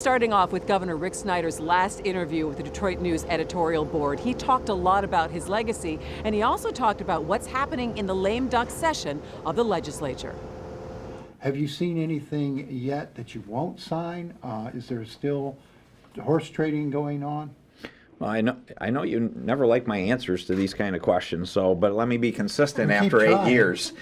Starting off with Governor Rick Snyder's last interview with the Detroit News Editorial board, he talked a lot about his legacy, and he also talked about what's happening in the lame duck session of the legislature. Have you seen anything yet that you won't sign? Is there still horse trading going on? Well, I know you never like my answers to these kind of questions, but let me be consistent Keep after trying. 8 years.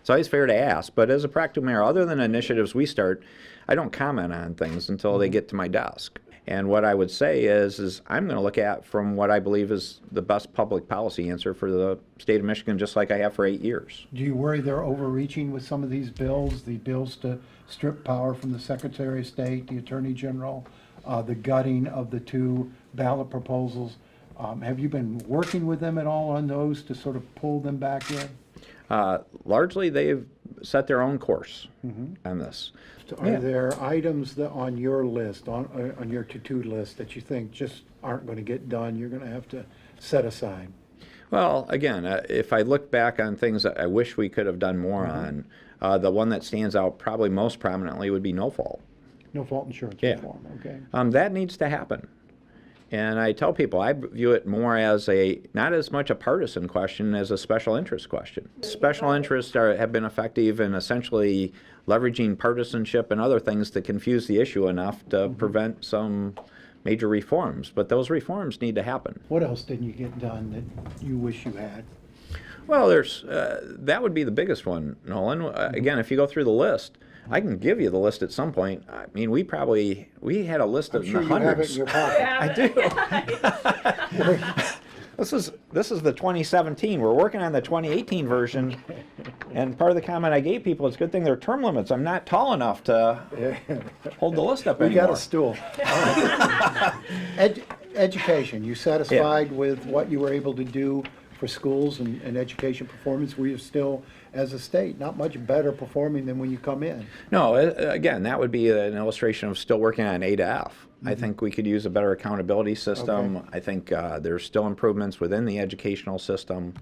It's always fair to ask, but as a practical mayor, other than initiatives we start, I don't comment on things until they get to my desk. And what I would say is I'm going to look at from what I believe is the best public policy answer for the state of Michigan, just like I have for 8 years. Do you worry they're overreaching with some of these bills, the bills to strip power from the Secretary of State, the Attorney General, the gutting of the two ballot proposals? Have you been working with them at all on those to sort of pull them back in? Largely, they've set their own course on this. Are there items that on your list, on your to-do list, that you think just aren't going to get done, you're going to have to set aside? Well, again, if I look back on things that I wish we could have done more on, the one that stands out probably most prominently would be no fault. No fault insurance Yeah. reform, okay. That needs to happen. And I tell people I view it more as not as much a partisan question as a special interest question. Special interests have been effective in essentially leveraging partisanship and other things to confuse the issue enough to prevent some major reforms. But those reforms need to happen. What else didn't you get done that you wish you had? Well, that would be the biggest one, Nolan. Again, if you go through the list, I can give you the list at some point. I mean, we had a list of sure the you have it hundreds. in your pocket. I do. This is the 2017. We're working on the 2018 version, and part of the comment I gave people is good thing they're term limits. I'm not tall enough to hold the list up We anymore. got a stool. Education, you satisfied with what you were able to do for schools and education performance? We are still, as a state, not much better performing than when you come in. No, again, that would be an illustration of still working on A to F. I think we could use a better accountability system. Okay. I think there's still improvements within the educational system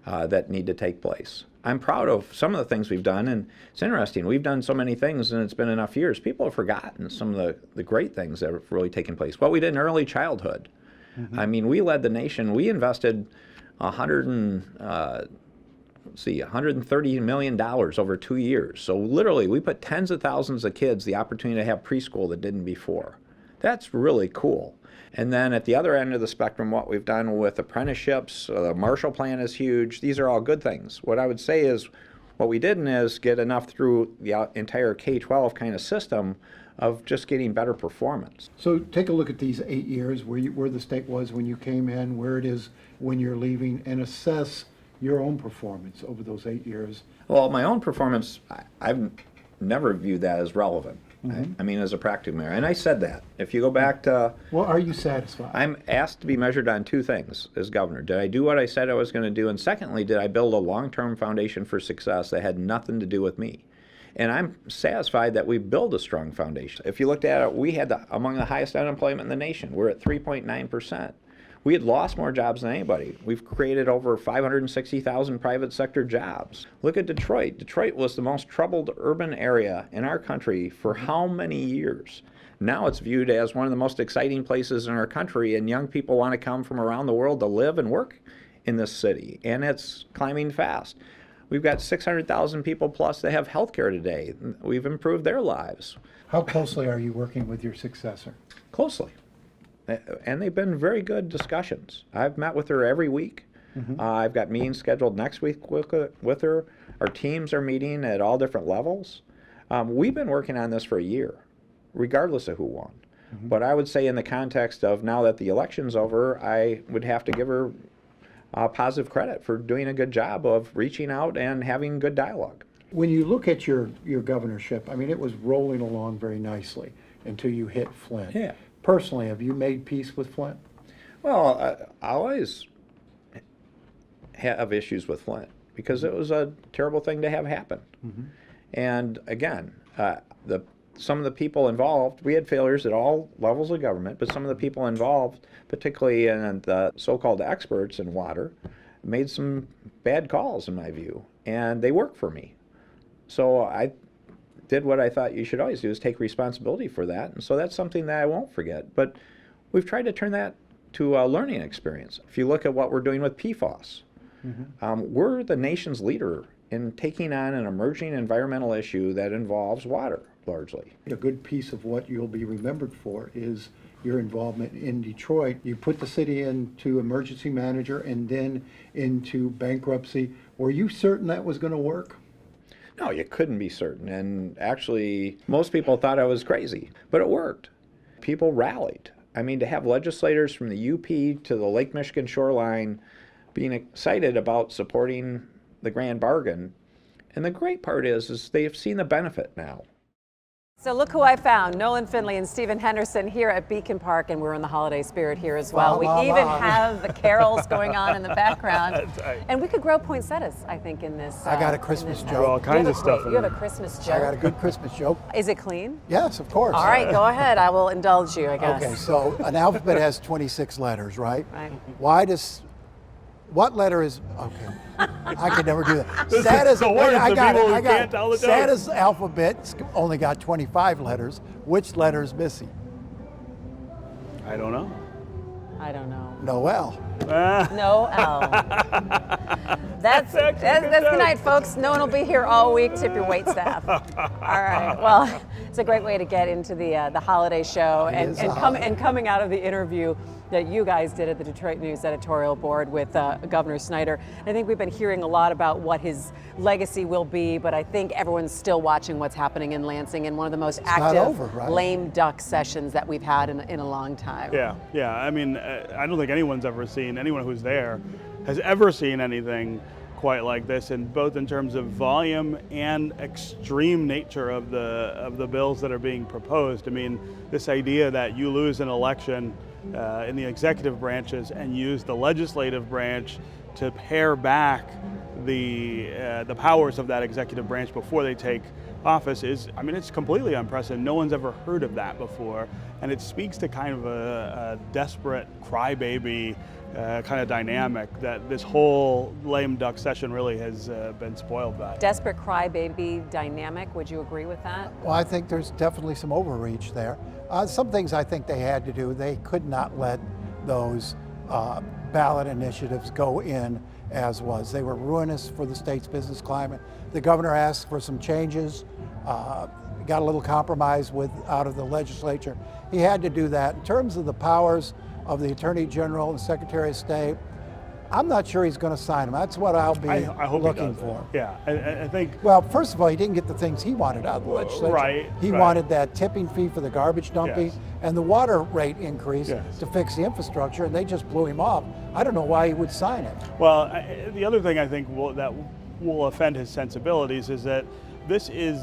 that need to take place. I'm proud of some of the things we've done, and it's interesting. We've done so many things, and it's been enough years. People have forgotten some of the great things that have really taken place. What we did in early childhood. I mean, we led the nation. We invested $130 million over 2 years. So literally, we put tens of thousands of kids the opportunity to have preschool that didn't before. That's really cool. And then at the other end of the spectrum, what we've done with apprenticeships, the Marshall Plan is huge. These are all good things. What I would say is what we didn't is get enough through the entire K-12 kind of system of just getting better performance. So take a look at these 8 years, where the state was when you came in, where it is when you're leaving, and assess your own performance over those 8 years. Well, my own performance, I've never viewed that as relevant. I mean, as a practical mayor. And I said that. If you go back to... Well, are you satisfied? I'm asked to be measured on two things as governor. Did I do what I said I was going to do? And secondly, did I build a long-term foundation for success that had nothing to do with me? And I'm satisfied that we built a strong foundation. If you looked at it, we had among the highest unemployment in the nation. We're at 3.9%. We had lost more jobs than anybody. We've created over 560,000 private sector jobs. Look at Detroit. Detroit was the most troubled urban area in our country for how many years? Now it's viewed as one of the most exciting places in our country, and young people want to come from around the world to live and work in this city, and it's climbing fast. We've got 600,000 people plus that have health care today. We've improved their lives. How closely are you working with your successor? Closely. And they've been very good discussions. I've met with her every week. I've got meetings scheduled next week with her. Our teams are meeting at all different levels. We've been working on this for a year, regardless of who won. But I would say in the context of now that the election's over, I would have to give her positive credit for doing a good job of reaching out and having good dialogue. When you look at your governorship, I mean, it was rolling along very nicely until you hit Flint. Yeah. Personally, have you made peace with Flint? Well, I always have issues with Flint because it was a terrible thing to have happen. And again, some of the people involved, we had failures at all levels of government, but some of the people involved, particularly in the so-called experts in water, made some bad calls in my view, and they work for me. So did what I thought you should always do, is take responsibility for that. And so that's something that I won't forget. But we've tried to turn that to a learning experience. If you look at what we're doing with PFAS, we're the nation's leader in taking on an emerging environmental issue that involves water, largely. A good piece of what you'll be remembered for is your involvement in Detroit. You put the city into emergency manager and then into bankruptcy. Were you certain that was going to work? No, you couldn't be certain. And actually, most people thought I was crazy, but it worked. People rallied. I mean, to have legislators from the UP to the Lake Michigan shoreline being excited about supporting the grand bargain. And the great part is they have seen the benefit now. So look who I found, Nolan Finley and Stephen Henderson here at Beacon Park, and we're in the holiday spirit here as well. We even have the carols going on in the background. That's right. And we could grow poinsettias, I think, in this. I got a Christmas joke. All kinds of stuff in You have there. a Christmas joke. I got a good Christmas joke. Is it clean? Yes, of course. All right, go ahead. I will indulge you, I guess. Okay, so an alphabet has 26 letters, right? Right. What letter is, okay, I could never do that. This is the worst of people who can't tell the joke. Santa's alphabet's only got 25 letters. Which letter is missing? I don't know. I don't know. No L. No L. That's good night, folks. No one will be here all week. Tip your wait staff. All right. Well, it's a great way to get into the holiday show and coming out of the interview that you guys did at the Detroit News Editorial Board with Governor Snyder. I think we've been hearing a lot about what his legacy will be, but I think everyone's still watching what's happening in Lansing in one of the most active lame duck sessions that we've had in a long time. Yeah. I mean, I don't think anyone who's there has ever seen anything quite like this, and both in terms of volume and extreme nature of the bills that are being proposed. I mean, this idea that you lose an election in the executive branches and use the legislative branch to pare back the powers of that executive branch before they take office is, I mean, it's completely unprecedented. No one's ever heard of that before, and it speaks to kind of a desperate crybaby kind of dynamic that this whole lame duck session really has been spoiled by. Desperate crybaby dynamic, would you agree with that? Well, I think there's definitely some overreach there. Some things I think they had to do, they could not let those ballot initiatives go in as was. They were ruinous for the state's business climate. The governor asked for some changes, got a little compromise out of the legislature. He had to do that. In terms of the powers of the Attorney General and Secretary of State, I'm not sure he's going to sign them. That's what I'll be I hope looking he does. for. Yeah, I think. Well, first of all, he didn't get the things he wanted out of the legislature. Right. He wanted that tipping fee for the garbage dumping and the water rate increase to fix the infrastructure, and they just blew him off. I don't know why he would sign it. Well, the other thing I think that will offend his sensibilities is that this is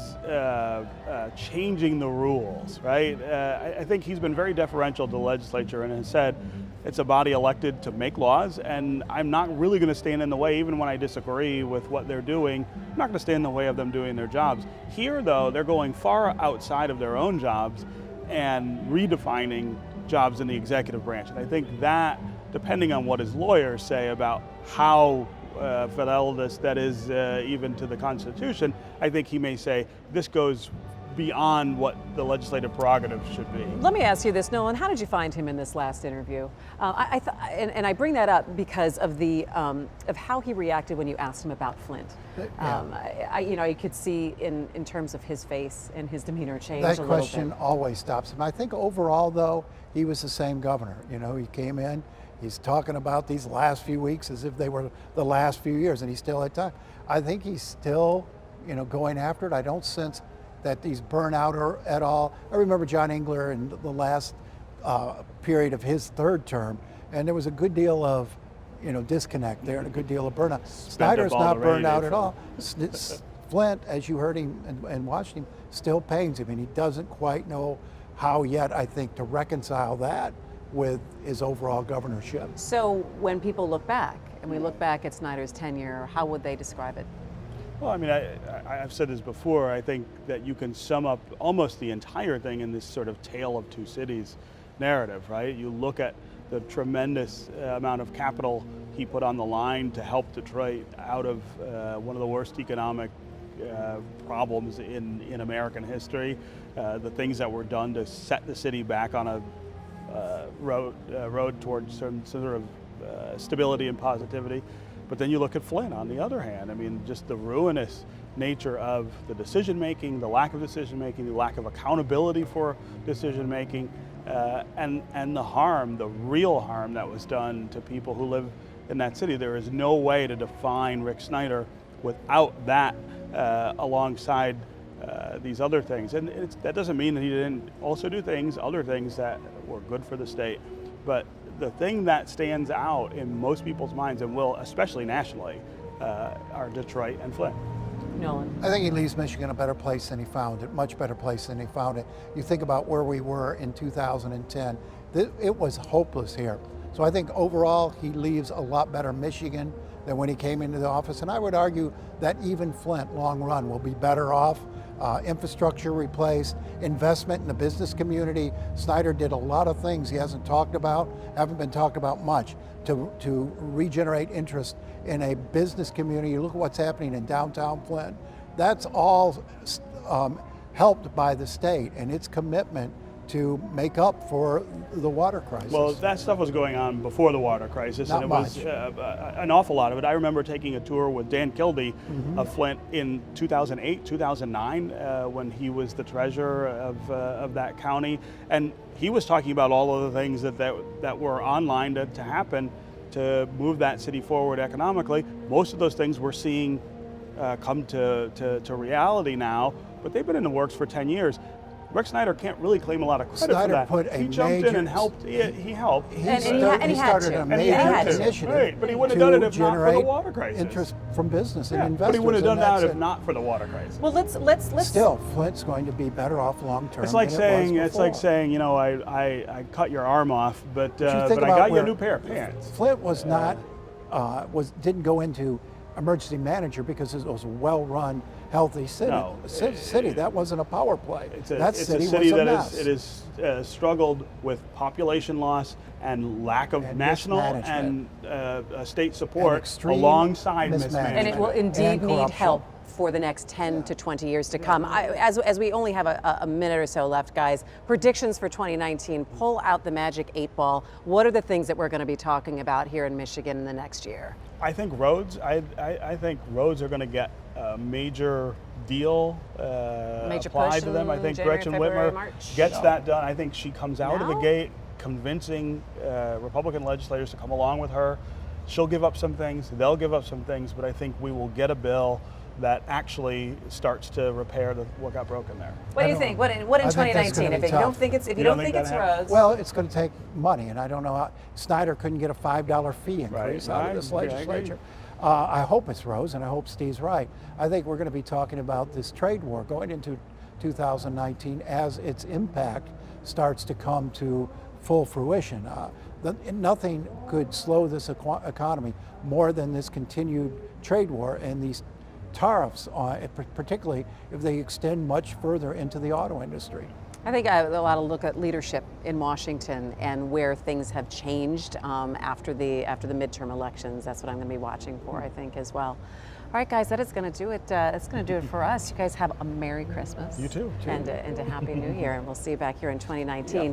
changing the rules, right? I think he's been very deferential to the legislature and has said it's a body elected to make laws, and I'm not really going to stand in the way, even when I disagree with what they're doing. I'm not going to stand in the way of them doing their jobs. Here, though, they're going far outside of their own jobs and redefining jobs in the executive branch. And I think that, depending on what his lawyers say about how fidelitous that is even to the Constitution, I think he may say this goes beyond what the legislative prerogative should be. Let me ask you this, Nolan. How did you find him in this last interview? And I bring that up because of of how he reacted when you asked him about Flint. You could see in terms of his face and his demeanor change a little bit. That question always stops him. I think overall, though, he was the same governor. You know, he came in. He's talking about these last few weeks as if they were the last few years, and he still had time. I think he's still, going after it. I don't sense that he's burnt out at all. I remember John Engler in the last period of his third term, and there was a good deal of, disconnect there and a good deal of burnout. Snyder's not burned out at all. Flint, as you heard him and watched him, still pains him, and he doesn't quite know how yet, I think, to reconcile that with his overall governorship. So when people look back, and we look back at Snyder's tenure, how would they describe it? Well, I mean, I've said this before. I think that you can sum up almost the entire thing in this sort of tale of two cities narrative, right? You look at the tremendous amount of capital he put on the line to help Detroit out of one of the worst economic problems in American history, the things that were done to set the city back on a road towards some sort of stability and positivity. But then you look at Flint on the other hand. I mean, just the ruinous nature of the decision making, the lack of decision making, the lack of accountability for decision making, and the harm, the real harm that was done to people who live in that city. There is no way to define Rick Snyder without that alongside these other things. And that doesn't mean that he didn't also do other things that were good for the state. But the thing that stands out in most people's minds, and will especially nationally, are Detroit and Flint. Nolan. I think he leaves Michigan a better place than he found it, much better place than he found it. You think about where we were in 2010, it was hopeless here. So I think overall he leaves a lot better Michigan than when he came into the office. And I would argue that even Flint, long run, will be better off. Infrastructure replaced, investment in the business community. Snyder did a lot of things he hasn't talked about, haven't been talked about much, to regenerate interest in a business community. You look at what's happening in downtown Flint. That's all helped by the state and its commitment to make up for the water crisis. Well, that stuff was going on before the water crisis, Not and it much. was an awful lot of it. I remember taking a tour with Dan Kilby of Flint in 2008, 2009, when he was the treasurer of that county, and he was talking about all of the things that were online to happen to move that city forward economically. Most of those things we're seeing come to reality now, but they've been in the works for 10 years. Rick Snyder can't really claim a lot of credit Snyder for that. put a He jumped in major- and helped. He helped. He And he started had to. a And he major had to. initiative Right, but he wouldn't have to done it if not for the generate water crisis. interest from business and Yeah, investors. but he wouldn't have done and that that's if it. not for the water crisis. Well, let's Still, Flint's going to be better off long term. It's like than saying it was before. you know, I cut your arm off, but you I think got about you a where new pair of pants. Flint was not didn't go into emergency manager because it was a well-run, healthy city. No, City that wasn't a power play. It's That a city city was a that mess. is struggled with population loss and lack of And national and mismanagement. state support extreme alongside mismanagement. and it will indeed And need corruption. help for the next 10 to 20 years to come. As we only have a minute or so left, guys, predictions for 2019, pull out the magic 8 ball. What are the things that we're going to be talking about here in Michigan in the next year? I think roads. I think roads are going to get a major deal Major applied push to them. I in think January, Gretchen February, Whitmer March. gets that done. I think she comes out of the Now? gate convincing Republican legislators to come along with her. She'll give up some things. They'll give up some things. But I think we will get a bill that actually starts to repair what got broken there. What do you think? What in I think that's 2019? gonna If be you don't tough. think it's You don't think it's that happens? roads, Well, it's going to take money, and I don't know how Snyder couldn't get a $5 fee increase out of this I agree. legislature. I hope it's Rose, and I hope Steve's right. I think we're going to be talking about this trade war going into 2019 as its impact starts to come to full fruition. Nothing could slow this economy more than this continued trade war and these tariffs, particularly if they extend much further into the auto industry. I think I ought to look at leadership in Washington and where things have changed after the midterm elections. That's what I'm going to be watching for, I think, as well. All right, guys, that is going to do it. That's going to do it for us. You guys have a Merry Christmas. You too. And a Happy New Year, and we'll see you back here in 2019.